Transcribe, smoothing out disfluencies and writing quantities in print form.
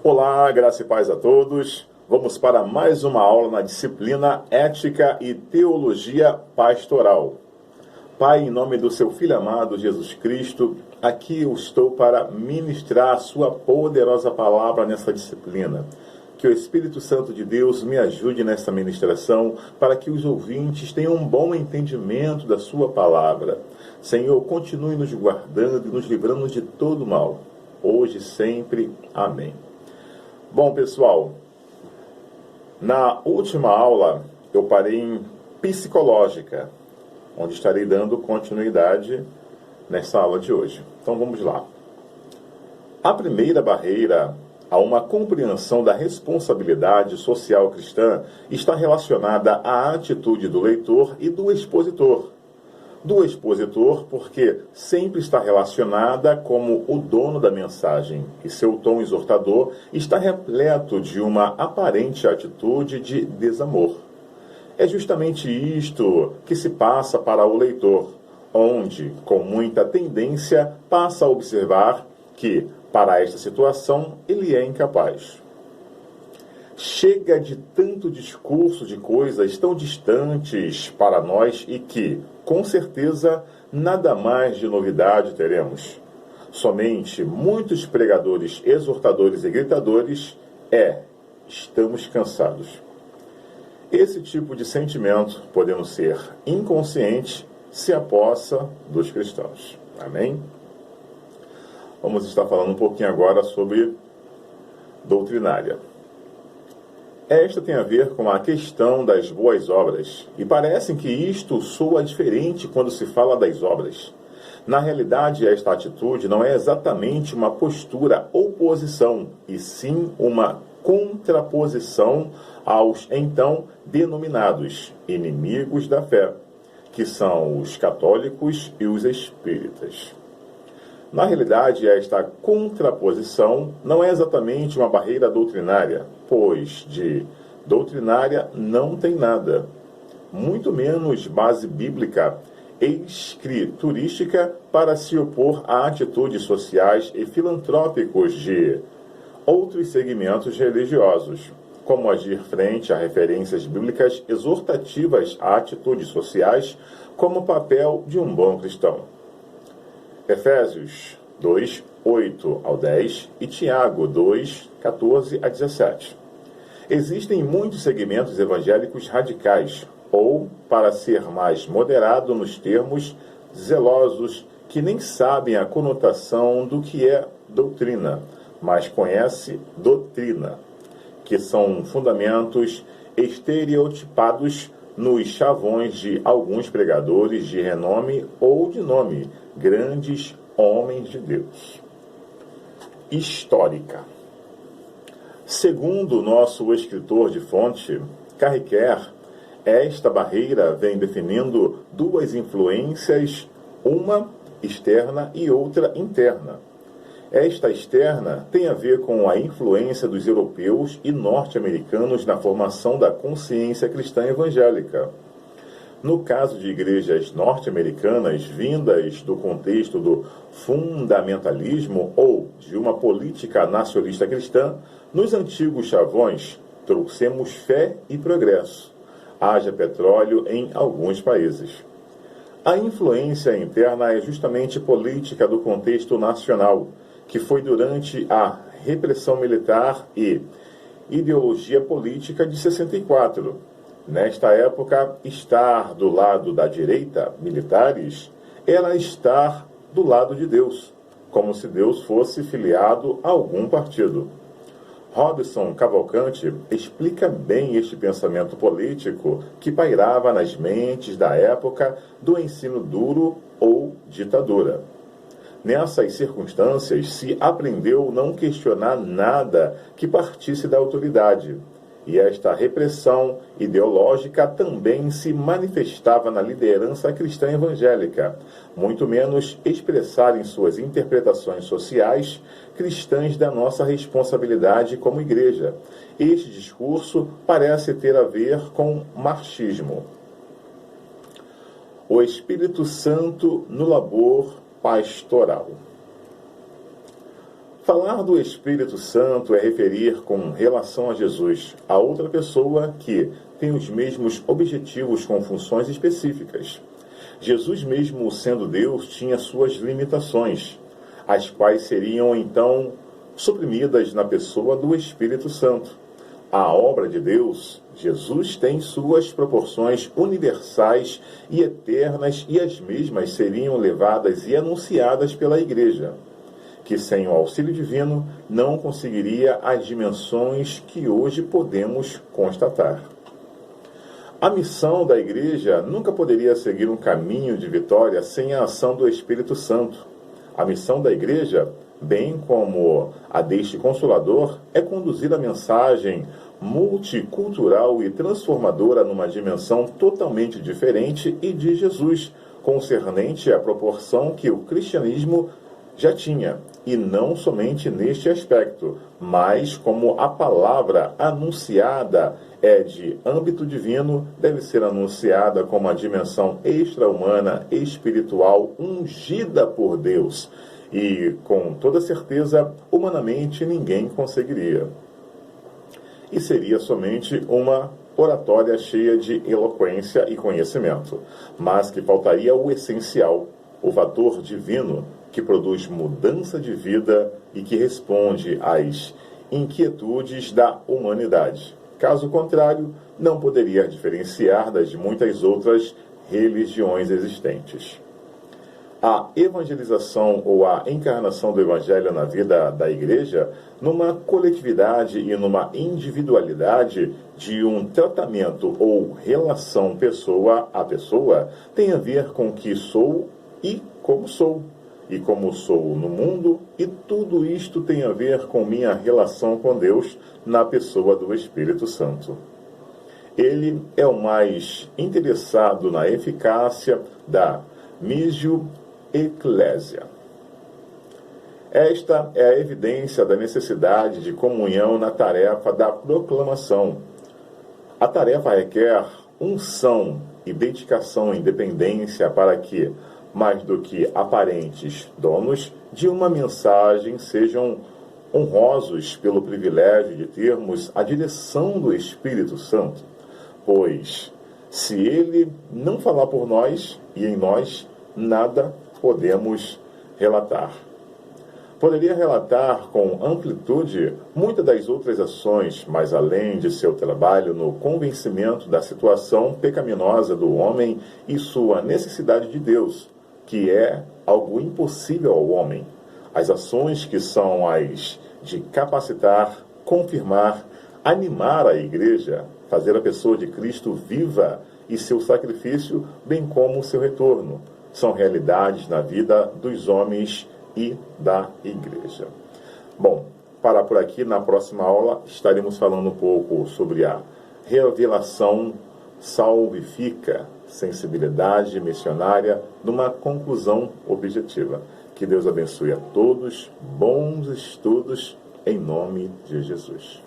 Olá, graça e paz a todos. Vamos para mais uma aula na disciplina Ética e Teologia Pastoral. Pai, em nome do seu Filho amado Jesus Cristo, aqui eu estou para ministrar a sua poderosa palavra nessa disciplina. Que o Espírito Santo de Deus me ajude nessa ministração para que os ouvintes tenham um bom entendimento da sua palavra. Senhor, continue nos guardando e nos livrando de todo mal. Hoje e sempre. Amém. Bom, pessoal, na última aula eu parei em psicológica, onde estarei dando continuidade nessa aula de hoje. Então vamos lá. A primeira barreira a uma compreensão da responsabilidade social cristã está relacionada à atitude do leitor e do expositor. Do expositor, porque sempre está relacionada como o dono da mensagem, e seu tom exortador está repleto de uma aparente atitude de desamor. É justamente isto que se passa para o leitor, onde, com muita tendência, passa a observar que, para esta situação, ele é incapaz. Chega de tanto discurso de coisas tão distantes para nós e que, com certeza, nada mais de novidade teremos. Somente muitos pregadores, exortadores e gritadores, estamos cansados. Esse tipo de sentimento, podendo ser inconsciente, se apossa dos cristãos. Amém? Vamos estar falando um pouquinho agora sobre doutrinária. Esta tem a ver com a questão das boas obras, e parece que isto soa diferente quando se fala das obras. Na realidade, esta atitude não é exatamente uma postura ou posição, e sim uma contraposição aos então denominados inimigos da fé, que são os católicos e os espíritas. Na realidade, esta contraposição não é exatamente uma barreira doutrinária, pois de doutrinária não tem nada, muito menos base bíblica e escriturística para se opor a atitudes sociais e filantrópicos de outros segmentos religiosos, como agir frente a referências bíblicas exortativas a atitudes sociais como papel de um bom cristão. Efésios 2, 8 ao 10 e Tiago 2, 14 a 17. Existem muitos segmentos evangélicos radicais, ou, para ser mais moderado nos termos, zelosos, que nem sabem a conotação do que é doutrina, mas conhece doutrina, que são fundamentos estereotipados nos chavões de alguns pregadores de renome ou de nome, grandes homens de Deus. Histórica. Segundo o nosso escritor de fonte, Carriquer, esta barreira vem definindo duas influências, uma externa e outra interna. Esta externa tem a ver com a influência dos europeus e norte-americanos na formação da consciência cristã evangélica. No caso de igrejas norte-americanas vindas do contexto do fundamentalismo ou de uma política nacionalista cristã, nos antigos chavões trouxemos fé e progresso. Haja petróleo em alguns países. A influência interna é justamente política do contexto nacional, que foi durante a repressão militar e ideologia política de 64. Nesta época, estar do lado da direita, militares, era estar do lado de Deus, como se Deus fosse filiado a algum partido. Robson Cavalcante explica bem este pensamento político que pairava nas mentes da época do ensino duro ou ditadura. Nessas circunstâncias, se aprendeu não questionar nada que partisse da autoridade. E esta repressão ideológica também se manifestava na liderança cristã evangélica, muito menos expressar em suas interpretações sociais cristãs da nossa responsabilidade como igreja. Este discurso parece ter a ver com marxismo. O Espírito Santo no labor pastoral. Falar do Espírito Santo é referir com relação a Jesus a outra pessoa que tem os mesmos objetivos com funções específicas. Jesus, mesmo sendo Deus, tinha suas limitações, as quais seriam então suprimidas na pessoa do Espírito Santo. A obra de Deus, Jesus, tem suas proporções universais e eternas, e as mesmas seriam levadas e anunciadas pela Igreja, que sem o auxílio divino não conseguiria as dimensões que hoje podemos constatar. A missão da Igreja nunca poderia seguir um caminho de vitória sem a ação do Espírito Santo. A missão da Igreja, bem como a deste Consolador, é conduzir a mensagem multicultural e transformadora numa dimensão totalmente diferente e de Jesus, concernente à proporção que o cristianismo já tinha, e não somente neste aspecto, mas como a palavra anunciada é de âmbito divino, deve ser anunciada como uma dimensão extra-humana, espiritual, ungida por Deus, e com toda certeza, humanamente ninguém conseguiria. E seria somente uma oratória cheia de eloquência e conhecimento, mas que faltaria o essencial, o fator divino, que produz mudança de vida e que responde às inquietudes da humanidade. Caso contrário, não poderia diferenciar das muitas outras religiões existentes. A evangelização ou a encarnação do Evangelho na vida da Igreja, numa coletividade e numa individualidade de um tratamento ou relação pessoa a pessoa, tem a ver com o que sou e como sou no mundo, e tudo isto tem a ver com minha relação com Deus na pessoa do Espírito Santo. Ele é o mais interessado na eficácia da missio ecclesia. Esta é a evidência da necessidade de comunhão na tarefa da proclamação. A tarefa requer unção e dedicação e independência para que, mais do que aparentes donos de uma mensagem, sejam honrosos pelo privilégio de termos a direção do Espírito Santo. Pois, se ele não falar por nós e em nós, nada podemos relatar. Poderia relatar com amplitude muitas das outras ações, mas além de seu trabalho no convencimento da situação pecaminosa do homem e sua necessidade de Deus, que é algo impossível ao homem, as ações que são as de capacitar, confirmar, animar a Igreja, fazer a pessoa de Cristo viva e seu sacrifício, bem como o seu retorno, são realidades na vida dos homens e da Igreja. Bom, parar por aqui. Na próxima aula estaremos falando um pouco sobre a revelação salvífica, sensibilidade missionária, numa conclusão objetiva. Que Deus abençoe a todos, bons estudos, em nome de Jesus.